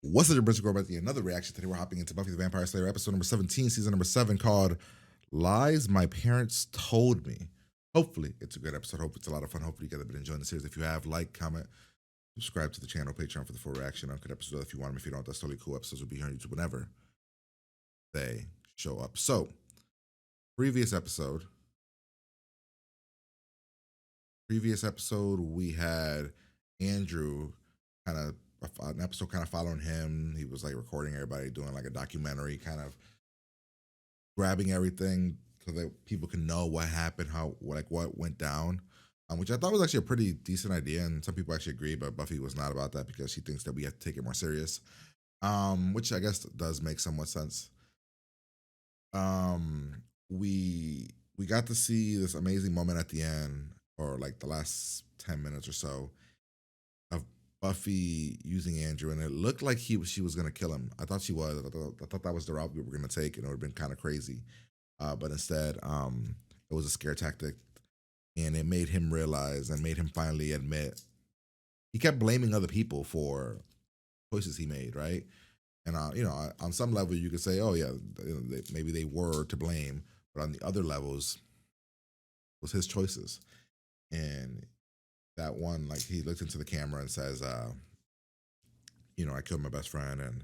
What's up, your British girl? About another reaction today. We're hopping into Buffy the Vampire Slayer, episode number 17, season number 7, called "Lies My Parents Told Me." Hopefully, it's a good episode. Hopefully, it's a lot of fun. Hopefully, you guys have been enjoying the series. If you have, like, comment, subscribe to the channel, Patreon for the full reaction. Uncut episode if you want them. If you don't, that's totally cool. Episodes will be here on YouTube whenever they show up. So, previous episode, we had Andrew kind of an episode kind of following him. He was like recording everybody, doing like a documentary, kind of grabbing everything so that people can know what happened, how what went down, which I thought was actually a pretty decent idea. And some people actually agree, but Buffy was not about that because she thinks that we have to take it more serious, which I guess does make somewhat sense. We got to see this amazing moment at the end, or like the last 10 minutes or so, of Buffy using Andrew, and it looked like she was gonna kill him. I thought she was. I thought that was the route we were gonna take, and it would have been kind of crazy. But instead, it was a scare tactic, and it made him realize and made him finally admit. He kept blaming other people for choices he made, right? And on some level, you could say, "Oh yeah, maybe they were to blame," but on the other levels, it was his choices. And that one, like, he looked into the camera and says, "I killed my best friend, and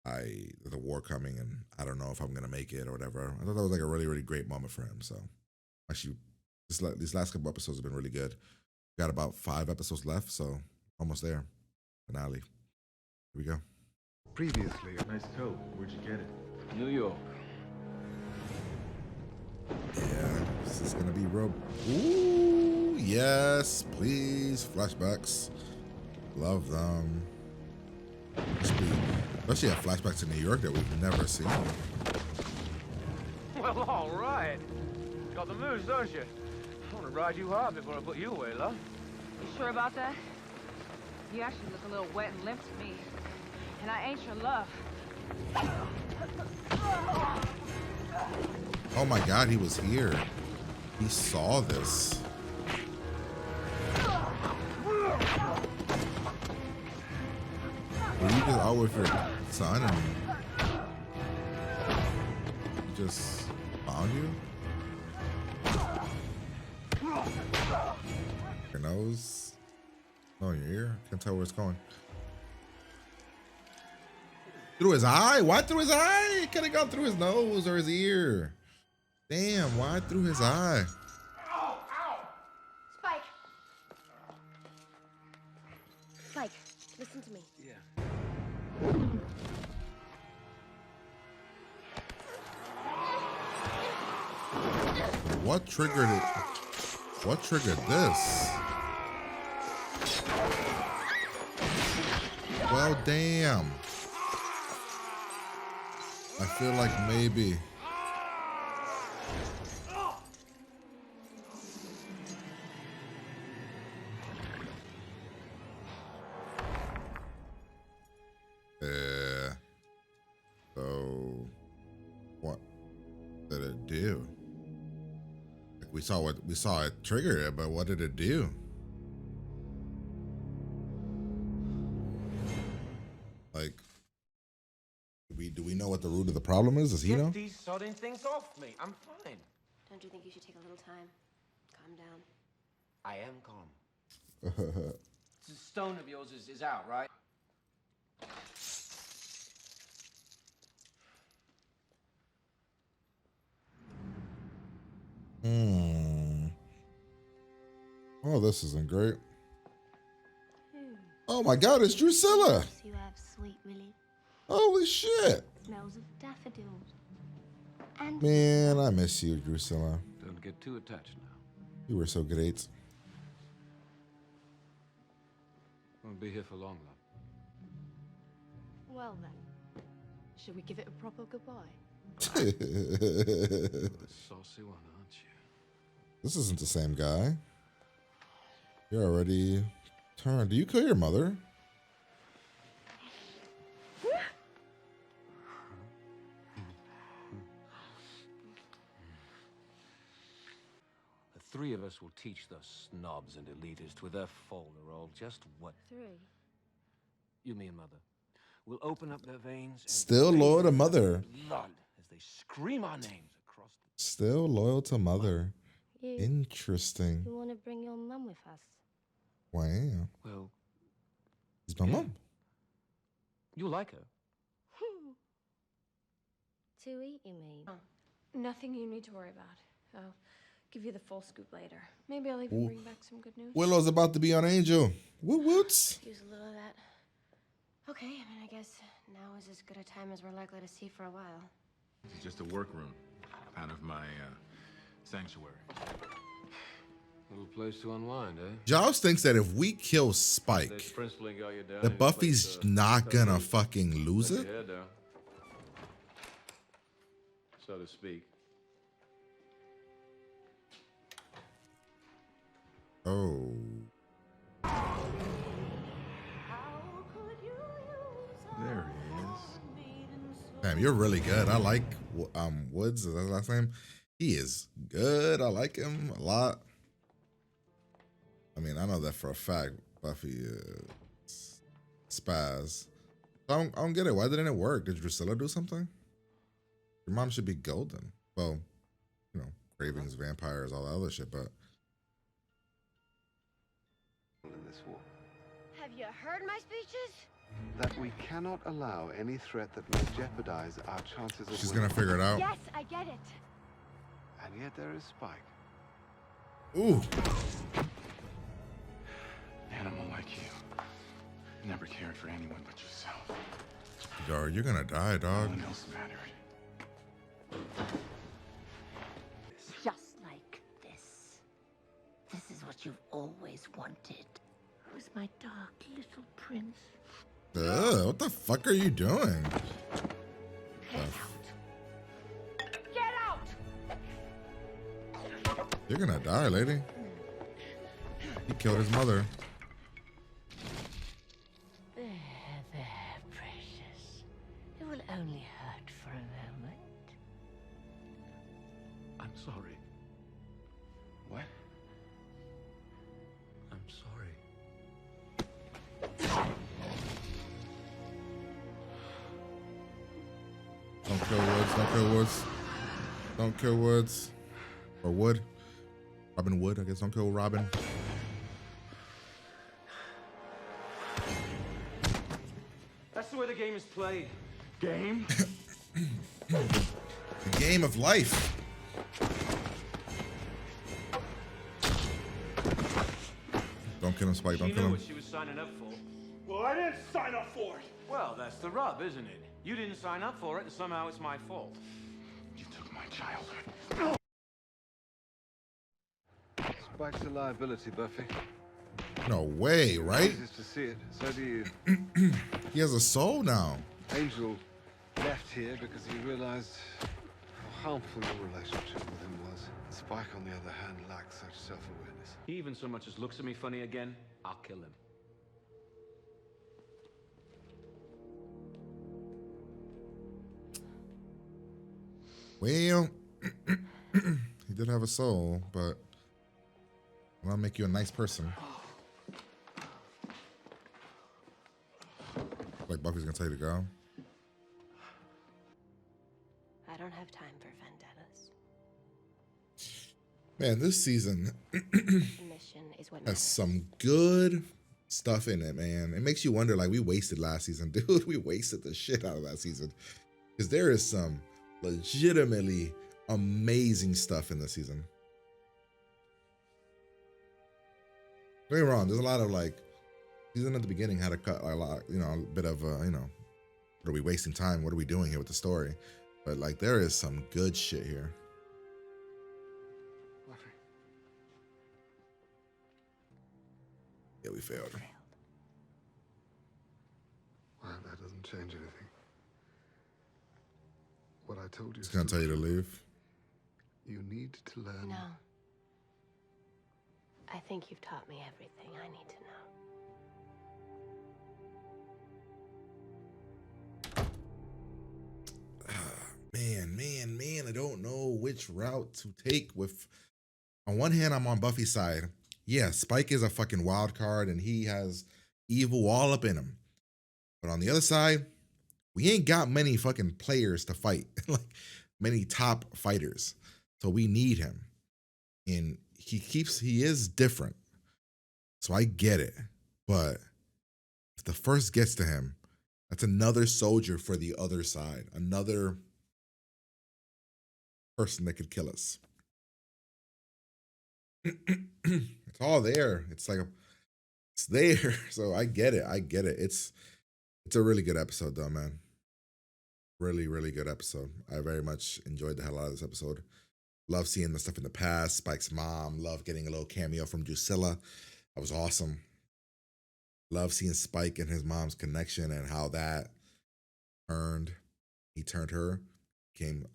there's a war coming, and I don't know if I'm gonna make it or whatever." I thought that was like a really, really great moment for him. So actually, these last couple episodes have been really good. Got about 5 episodes left, so almost there. Finale. Here we go. Previously, nice coat. Where'd you get it? New York. Yeah, this is gonna be real. Ooh, yes, please. Flashbacks. Love them. Especially have flashbacks to New York that we've never seen. Well, all right. Got the moves, don't you? I want to ride you hard before I put you away, love. You sure about that? You actually look a little wet and limp to me. And I ain't your love. Oh my God, he was here. He saw this. Were you just out with your son and he just found you? Your nose? Oh, your ear? Can't tell where it's going. Through his eye? Why through his eye? It could have gone through his nose or his ear. Damn, why through his eye? Spike. Spike, listen to me. Yeah. What triggered it? What triggered this? Well, damn. I feel like maybe. So what did it do? Like, we saw it trigger it, but what did it do? Like, do we know what the root of the problem is? Does he know? Get these sodding things off me. I'm fine. Don't you think you should take a little time? Calm down. I am calm. The stone of yours is out, right? Oh, this isn't great. Oh my God, it's Drusilla. You have sweet Millie. Holy shit. Smells of daffodils. And Man, I miss you, Drusilla. Don't get too attached now. You were so great. Won't be here for long, love. well then, should we give it a proper goodbye? You're a saucy one, aren't you? This isn't the same guy. You're already turned. Do you kill your mother? The three of us will teach those snobs and elitists with their folderol just what... Three. You, me, and Mother. will open up their veins. And Still loyal to mother. blood as they scream our names across the. Still loyal to mother. You Interesting. want to bring your mum with us? Wow. Well, He's my Yeah. mom. you like her. To eat, you mean? Nothing you need to worry about. I'll give you the full scoop later. Maybe I'll even bring back some good news. Willow's about to be on Angel. Woot woots. Use a little of that. Okay, I mean, I guess now is as good a time as we're likely to see for a while. It's just a workroom, kind of my sanctuary. Little place to unwind, eh? Giles thinks that if we kill Spike, Principal ain't got you down. that Buffy's not gonna fucking lose it. Head down. So to speak. Oh. There he is. Damn, you're really good. I like Woods, is that his last name? He is good. I like him a lot. I mean, I know that for a fact. Buffy is spaz. I don't get it. Why didn't it work? Did Drusilla do something? Your mom should be golden. Well, you know, cravings, vampires, all that other shit, but In this war, Have you heard my speeches? that we cannot allow any threat that may jeopardize our chances of she's winning. gonna figure it out. Yes, I get it. And yet there is Spike. Ooh. Animal like you. Never cared for anyone but yourself. Dog, you're gonna die, dog. No one else mattered. Just like this. This is what you've always wanted. Who's my dark little prince? What the fuck are you doing? Get out. Get out! You're gonna die, lady. He killed his mother. There, precious. It will only hurt for a moment. I'm sorry. What? I'm sorry. Don't kill Woods. Don't kill Woods. Don't kill Woods. Or Wood. Robin Wood, I guess. Don't kill Robin. That's the way the game is played. Game? The game of life. Don't kill him, Spike. Don't She kill knew him. what she was signing up for. Well, I didn't sign up for it. Well, that's the rub, isn't it? You didn't sign up for it, and somehow it's my fault. You took my childhood. Spike's a liability, Buffy. No way, right? Easiest to see it. So do you. He has a soul now. Angel left here because he realized how harmful your relationship with him was. Spike, on the other hand, lacks such self-awareness. He even so much as looks at me funny again, I'll kill him. Well, he did have a soul, but I'll make you a nice person. Like Buffy's gonna tell you to go. I don't have time for vendettas. Man, this season The mission is what has matters. some good stuff in it, man. It makes you wonder, like, we wasted last season. Dude, we wasted the shit out of that season. Because there is some legitimately amazing stuff in this season. Don't get me wrong, there's a lot of, like, season at the beginning had to cut a lot, you know, a bit of, you know, what are we wasting time? What are we doing here with the story? But, like, there is some good shit here. Buffy. Yeah, we failed. Well, that doesn't change anything. What I told you He's is gonna still tell you to true. leave. You need to learn. No. I think you've taught me everything I need to know. Man, I don't know which route to take with. On one hand, I'm on Buffy's side. Yeah, Spike is a fucking wild card and he has evil all up in him. But on the other side, we ain't got many fucking players to fight, like many top fighters. So we need him. And he is different. So I get it. But if the first gets to him, that's another soldier for the other side, another person that could kill us. It's all there. It's like it's there. So I get it. I get it. It's a really good episode though, man. Really, really good episode. I very much enjoyed the hell out of this episode. Love seeing the stuff in the past. Spike's mom. Love getting a little cameo from Drusilla. That was awesome. Love seeing Spike and his mom's connection and how that turned. He turned her, became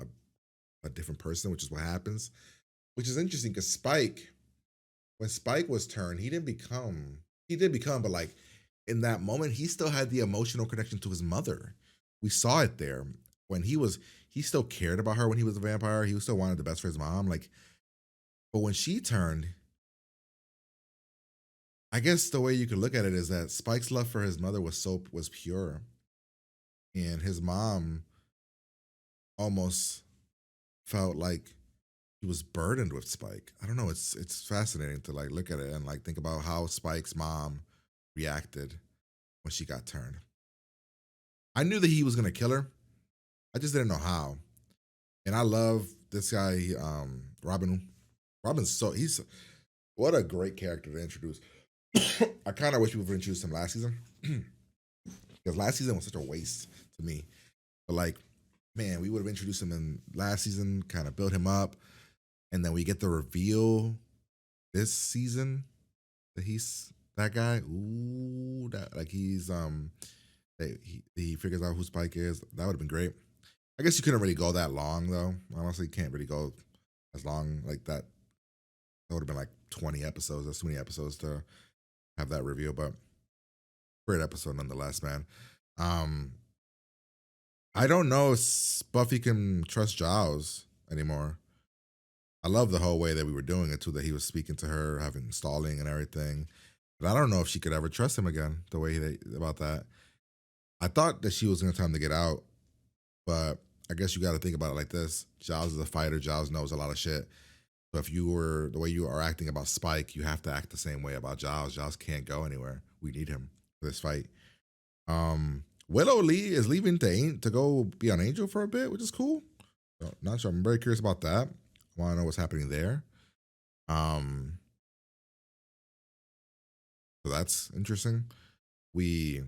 a different person, which is what happens. Which is interesting because when Spike was turned, he did become, but like in that moment, he still had the emotional connection to his mother. We saw it there when he still cared about her when he was a vampire. He still wanted the best for his mom. Like, but when she turned, I guess the way you could look at it is that Spike's love for his mother was pure. And his mom almost felt like he was burdened with Spike. I don't know. It's fascinating to like look at it and like think about how Spike's mom reacted when she got turned. I knew that he was gonna kill her. I just didn't know how. And I love this guy, Robin. He's what a great character to introduce. I kind of wish we would have introduced him last season. Because last season was such a waste to me. But like, man, we would have introduced him in last season, kind of built him up. And then we get the reveal this season that he's that guy. Ooh, that like he's he figures out who Spike is. That would have been great. I guess you couldn't really go that long though. Honestly, you can't really go as long like that. That would have been like 20 episodes. That's too many episodes to have that reveal, but great episode nonetheless, man. I don't know if Buffy can trust Giles anymore. I love the whole way that we were doing it too, that he was speaking to her, having stalling and everything. But I don't know if she could ever trust him again, the way about that. I thought that she was going to tell him to get out, but I guess you got to think about it like this. Giles is a fighter. Giles knows a lot of shit. So if you were the way you are acting about Spike, you have to act the same way about Giles. Giles can't go anywhere. We need him for this fight. Willow Lee is leaving to go be on Angel for a bit, which is cool. So, not sure. I'm very curious about that. I want to know what's happening there. So that's interesting. We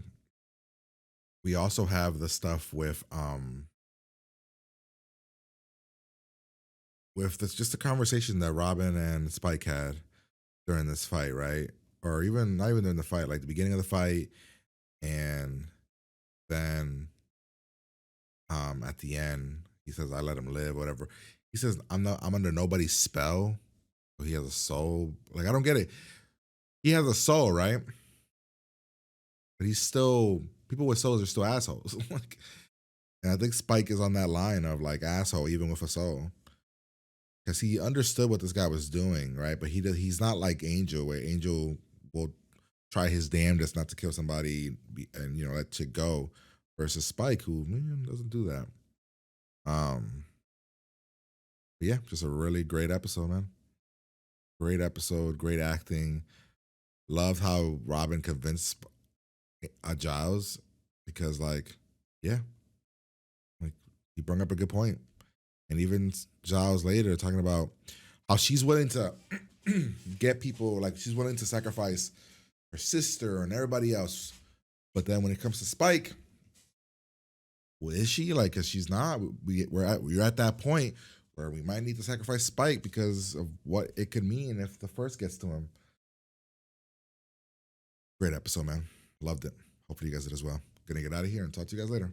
also have the stuff with this just a conversation that Robin and Spike had during this fight, right? Or even not even during the fight, like the beginning of the fight, and then at the end he says, "I let him live," whatever. He says, I'm under nobody's spell. So he has a soul. Like I don't get it. He has a soul, right? But he's still people with souls are still assholes. Like, and I think Spike is on that line of like asshole even with a soul. Because he understood what this guy was doing, right? But he's not like Angel, where Angel will try his damnedest not to kill somebody and let shit go, versus Spike, who doesn't do that. But yeah, just a really great episode, man. Great episode, great acting. Loved how Robin convinced Giles because, like, yeah, like he brought up a good point. And even Giles later talking about how she's willing to get people, like she's willing to sacrifice her sister and everybody else. But then when it comes to Spike, well, is she? Like, because she's not. We're at that point where we might need to sacrifice Spike because of what it could mean if the first gets to him. Great episode, man. Loved it. Hopefully you guys did as well. Gonna get out of here and talk to you guys later.